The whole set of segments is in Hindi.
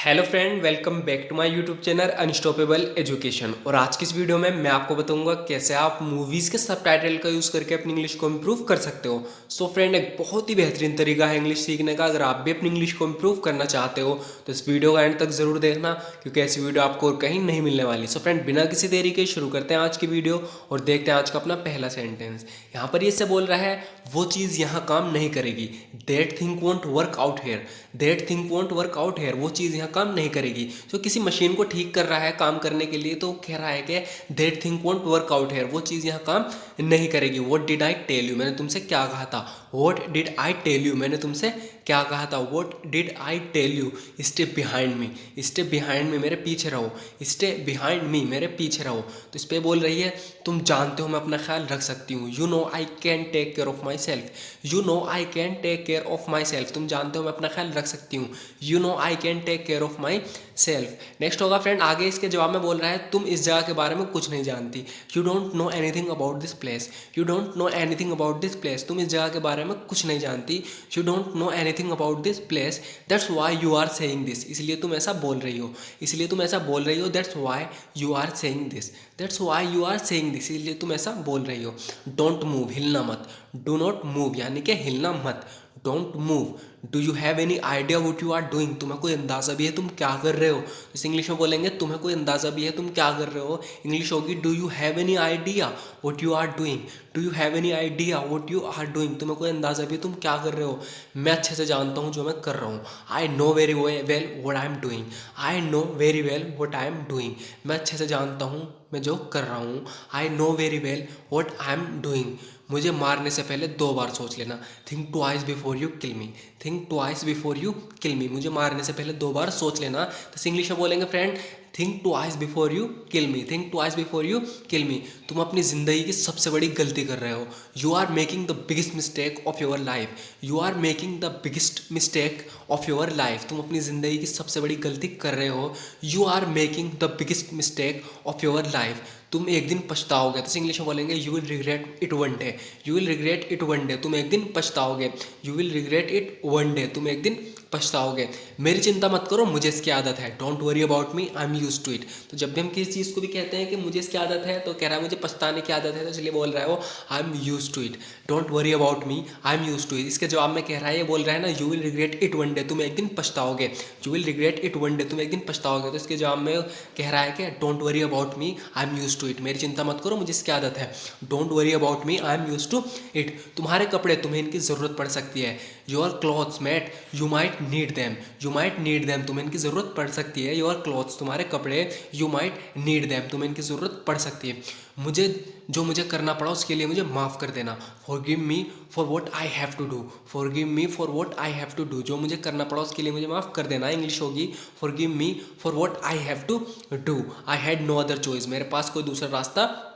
Hello friend, welcome back to my YouTube channel unstoppable education. और आज की इस वीडियो में मैं आपको बताऊंगा कैसे आप मूवीज़ के सबटाइटल का यूज़ करके अपनी इंग्लिश को इम्प्रूव कर सकते हो। सो फ्रेंड, एक बहुत ही बेहतरीन तरीका है इंग्लिश सीखने का। अगर आप भी अपनी इंग्लिश को इम्प्रूव करना चाहते हो तो इस वीडियो का एंड तक ज़रूर देखना, क्योंकि ऐसी वीडियो आपको और कहीं नहीं मिलने वाली। सो फ्रेंड, बिना किसी देरी के शुरू करते हैं आज की वीडियो और देखते हैं आज का अपना पहला सेंटेंस। यहाँ पर ये से बोल रहा है वो चीज़ यहाँ काम नहीं करेगी। That thing won't work out hair. That thing won't work out here, वो चीज़ यहाँ काम नहीं करेगी। तो किसी मशीन को ठीक कर रहा है काम करने के लिए, तो कह रहा है कि that thing won't work out here, वो चीज़ यहाँ काम नहीं करेगी। What did I tell you, मैंने तुमसे क्या कहा था। What did I tell you, मैंने तुमसे क्या कहा था। What did I tell you, stay behind me. Stay behind me, मेरे पीछे रहो। स्टे बिहाइंड मी, मेरे पीछे रहो। तो इस पर बोल रही है तुम जानते हो मैं अपना ख्याल रख सकती हूँ। You know I can take care of my self. You know I can take care of my self, तुम जानते हो मैं अपना ख्याल रख सकती हूँ। You know I can take care of my self. Next होगा फ्रेंड, आगे इसके जवाब में बोल रहा है तुम इस जगह के बारे में कुछ नहीं जानती। You don't know anything about this place. You don't know anything about this place, तुम इस जगह के बारे में कुछ नहीं जानती। You don't know anything about this place, that's why you are saying this, इसलिए तुम ऐसा बोल रही हो। इसलिए तुम ऐसा बोल रही हो, that's why you are saying this. That's why you are saying this, इसलिए तुम ऐसा बोल रही हो। डोंट मूव, हिलना मत। डू नॉट मूव यानी कि हिलना मत। Don't move. Do you have any idea what you are doing, तुम्हें कोई अंदाज़ा भी है तुम क्या कर रहे हो। इस इंग्लिश में बोलेंगे तुम्हें कोई अंदाज़ा भी है तुम क्या कर रहे हो। इंग्लिश होगी do you have any idea what you are doing. Do you have any idea what you are doing, तुम्हें कोई अंदाज़ा भी है तुम क्या कर रहे हो। मैं अच्छे से जानता हूँ जो मैं कर रहा हूँ। I know very well what I am doing. I know very well what I am doing, मैं अच्छे से जानता हूँ मैं जो कर रहा हूँ। I know very well what I am doing, मुझे मारने से पहले 2 बार सोच लेना। Think twice before you kill me. Think twice before you kill me, मुझे मारने से पहले 2 बार सोच लेना। तो इंग्लिश में बोलेंगे friend think twice before you kill me. Think twice before you kill me, तुम अपनी ज़िंदगी की सबसे बड़ी गलती कर रहे हो। You are making the biggest mistake of your life. You are making the biggest mistake of your life, तुम अपनी ज़िंदगी की सबसे बड़ी गलती कर रहे हो। You are making the biggest mistake of your life, तुम एक दिन पछताओगे। तो इंग्लिश में बोलेंगे you will regret it one day. You will regret it one day, तुम एक दिन पछताओगे। You will regret it one day, तुम एक दिन पछताओगे। मेरी चिंता मत करो, मुझे इसकी आदत है। Don't worry about me, I am used to it. तो जब भी हम किसी चीज़ को भी कहते हैं कि मुझे इसकी आदत है, तो कह रहा है मुझे पछताने की आदत है, तो इसलिए बोल रहा है वो I am used to it. Don't worry about me, I am used to it. इसके जवाब में कह रहा है, ये बोल रहा है ना you will regret it one day, तुम एक दिन पछताओगे। You will regret it one day, तुम एक दिन पछताओगे। तो इसके जवाब में कह रहा है कि don't worry about me, I am used to it, मेरी चिंता मत करो, मुझे इसकी आदत है। Don't worry about me, I am used to it. तुम्हारे कपड़े, तुम्हें इनकी ज़रूरत पड़ सकती है। Your clothes mate, you might need them. You might need them, तुम्हें इनकी ज़रूरत पड़ सकती है। योर क्लॉथ्स, तुम्हारे कपड़े। यू माइट नीड दैम, तुम्हें इनकी ज़रूरत पड़ सकती है। मुझे करना पड़ा उसके लिए मुझे माफ़ कर देना। Forgive me for what I have to do. Forgive me for what I have to do, जो मुझे करना पड़ा उसके लिए मुझे माफ़ कर देना। इंग्लिश होगी forgive me for what I have to do. I had no other choice, मेरे पास कोई दूसरा रास्ता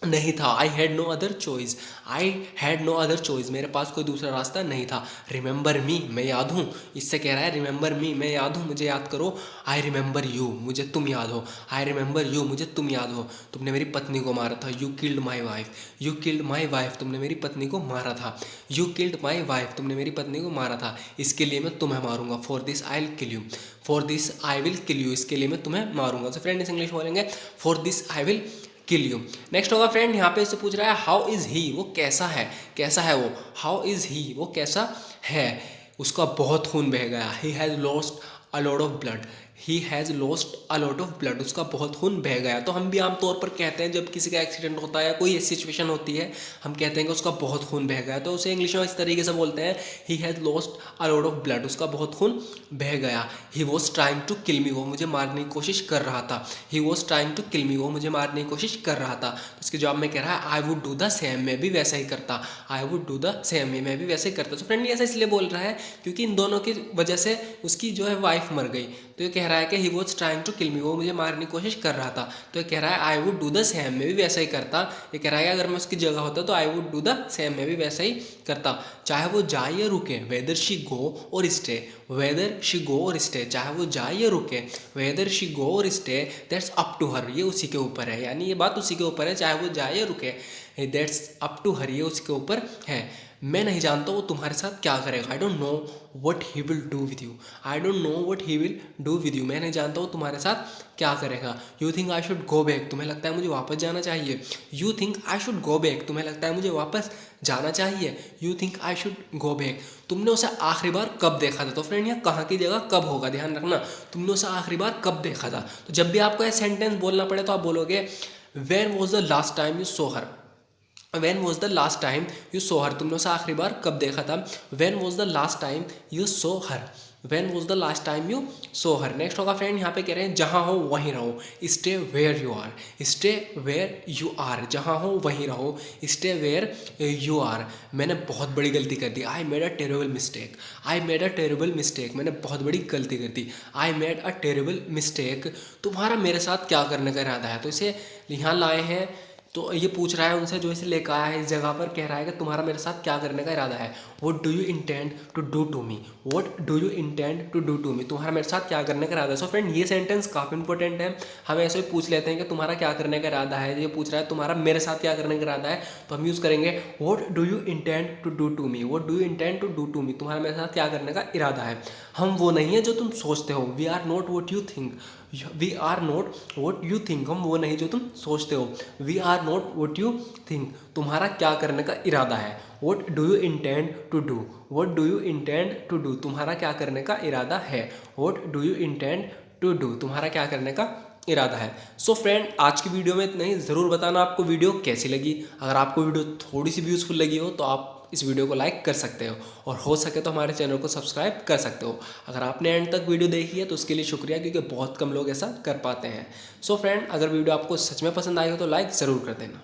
नहीं था। I had no other choice. I had no other choice, मेरे पास कोई दूसरा रास्ता नहीं था। रिमेंबर मी, मैं याद हूँ। इससे कह रहा है रिमेंबर मी, मैं याद हूँ, मुझे याद करो। आई रिमेंबर यू, मुझे तुम याद हो। आई रिमेंबर यू, मुझे तुम याद हो। तुमने मेरी पत्नी को मारा था। You killed my wife. You killed my wife, तुमने मेरी पत्नी को मारा था। यू किल्ड माई वाइफ, तुमने मेरी पत्नी को मारा था। इसके लिए मैं तुम्हें मारूंगा। For this I will kill you. For this I will kill you, इसके लिए मैं तुम्हें मारूंगा। तो फ्रेंड, इस इंग्लिश बोलेंगे for this I will kill you. Next होगा फ्रेंड, यहाँ पे इससे पूछ रहा है हाउ इज़ ही, वो कैसा है। कैसा है वो, हाउ इज़ ही, वो कैसा है। उसका बहुत खून बह गया। ही has lost a lot of blood. He has lost a lot of blood, उसका बहुत खून बह गया। तो हम भी आमतौर पर कहते हैं जब किसी का एक्सीडेंट होता है या कोई ऐसी सिचुएशन होती है, हम कहते हैं कि उसका बहुत खून बह गया। तो उसे इंग्लिश में इस तरीके से बोलते हैं he has lost a lot of blood, उसका बहुत खून बह गया। He was trying to kill me, वो मुझे मारने की कोशिश कर रहा था। He was trying to kill me, वो मुझे मारने की कोशिश कर रहा था। तो इसके जवाब में कह रहा है I would do the same, मैं भी वैसा ही करता। I would do the same, मैं भी वैसे ही करता। तो फ्रेंड, ये ऐसा इसलिए बोल रहा है क्योंकि इन दोनों की वजह से उसकी जो है वाइफ मर गई। तो ये कह रहा है कि he was trying to kill me, वो मुझे मारने की कोशिश कर रहा था। तो ये कह रहा है I would do the same, मैं भी वैसा ही करता। ये कह रहा है कि अगर मैं उसकी जगह होता तो I would do the same, मैं भी वैसा ही करता। चाहे वो जाए या रुके, weather she go or stay. Weather she go or stay, चाहे वो जाए या रुके, weather she go or stay, that's up to her, ये उसी के ऊपर है। यानी ये बात उसी के ऊपर है, चाहे वो जाए या रुके। दैट्स अप टू हर, ये उसके ऊपर है। मैं नहीं जानता वो तुम्हारे साथ क्या करेगा। I don't know what he will do with you. I don't know what he will do with you. मैं नहीं जानता वो तुम्हारे साथ क्या करेगा। You think I should go back. तुम्हें लगता है मुझे वापस जाना चाहिए। You think I should go back. तुम्हें लगता है मुझे वापस जाना चाहिए। You think I should go back. तुमने उसे आखिरी बार कब देखा था। तो फ्रेंड यहाँ कहाँ की जगह कब होगा, ध्यान रखना। तुमने उसे आखिरी बार कब देखा था। तो जब भी आपको यह सेंटेंस बोलना पड़े तो आप बोलोगे when was the last time you saw her. When was the last time you saw her. तुमने उसे आखिरी बार कब देखा था। When was the last time you saw her. When was the last time you saw her. Next होगा फ्रेंड, यहाँ पे कह रहे हैं जहाँ हो वहीं रहो। Stay where you are. Stay where you are. जहाँ हो वहीं रहो। Stay where you are. मैंने बहुत बड़ी गलती कर दी। I made a terrible mistake. I made a terrible mistake. मैंने बहुत बड़ी गलती कर दी। I made a terrible mistake. तुम्हारा मेरे साथ क्या करने का इरादा है। तो इसे यहाँ लाए हैं, तो ये पूछ रहा है उनसे जो इसे लेकर आया है इस जगह पर, कह रहा है कि तुम्हारा मेरे साथ क्या करने का इरादा है। What do you intend to do to me. What do you intend to do to me. तुम्हारा मेरे साथ क्या करने का इरादा है। सो फ्रेंड ये सेंटेंस काफ़ी इंपॉर्टेंट है। हम ऐसे ही पूछ लेते हैं कि तुम्हारा क्या करने का इरादा है। ये पूछ रहा है तुम्हारा मेरे साथ क्या करने का इरादा है, तो हम यूज़ करेंगे what do you intend to do to me. What do you intend to do to me. तुम्हारा मेरे साथ क्या करने का इरादा है। हम वो नहीं है जो तुम सोचते हो। We are not what you think. We are not what you think. हम वो नहीं जो तुम सोचते हो। We are not what you think. तुम्हारा क्या करने का इरादा है। What do you intend to do. What do you intend to do. तुम्हारा क्या करने का इरादा है। What do you intend to do. तुम्हारा क्या करने का इरादा है। सो फ्रेंड आज की वीडियो में इतना ही। ज़रूर बताना आपको वीडियो कैसी लगी। अगर आपको वीडियो थोड़ी सी भी यूज़फुल लगी हो तो आप इस वीडियो को लाइक कर सकते हो, और हो सके तो हमारे चैनल को सब्सक्राइब कर सकते हो। अगर आपने एंड तक वीडियो देखी है तो उसके लिए शुक्रिया, क्योंकि बहुत कम लोग ऐसा कर पाते हैं। सो फ्रेंड अगर वीडियो आपको सच में पसंद आई हो तो लाइक ज़रूर कर देना।